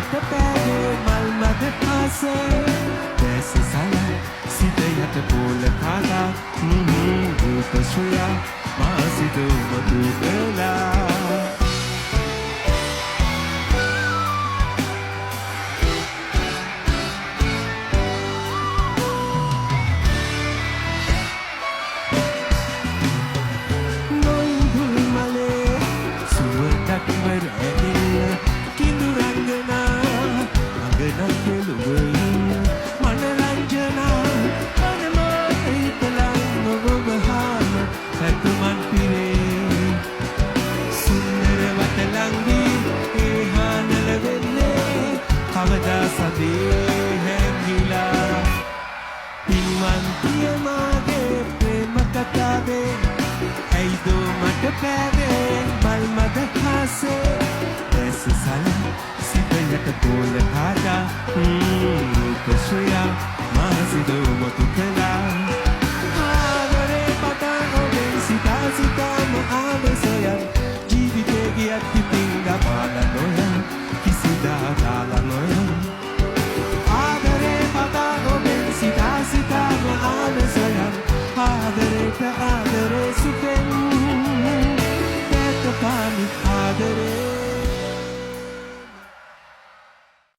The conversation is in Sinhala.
මට පෑවේ මල් මද ආසේ දැස සලා සිත යට පෝල කාලා රූප ශ්‍රියා මා සිත උමතු කළා කවදා සදේ හැංගිලා පින්වන්තිය මාගේ ප්‍රේම කතාවේ ඇයිදෝ මට පෑවේ මල්